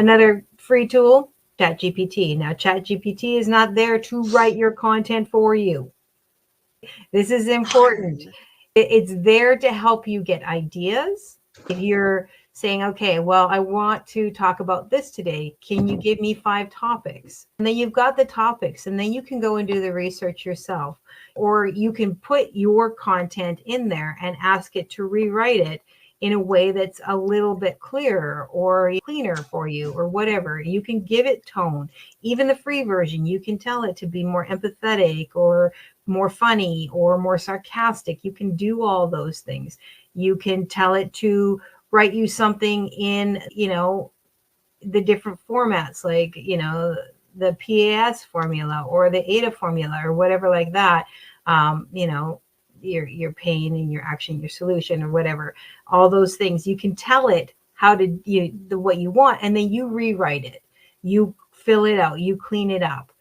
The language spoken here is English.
Another free tool, ChatGPT. Now, ChatGPT is not there to write your content for you. This is important. It's there to help you get ideas. If you're saying, okay, well, I want to talk about this today. Can you give me 5 topics? And then you've got the topics, and then you can go and do the research yourself. Or you can put your content in there and ask it to rewrite it in a way that's a little bit clearer or cleaner for you or whatever. You can give it tone. Even the free version, you can tell it to be more empathetic or more funny or more sarcastic. You can do all those things. You can tell it to write you something in, the different formats, like, the PAS formula or the ADA formula or whatever like that. Your pain and your action, your solution, or whatever, all those things. You can tell it how to what you want, and then you rewrite it. You fill it out, you clean it up.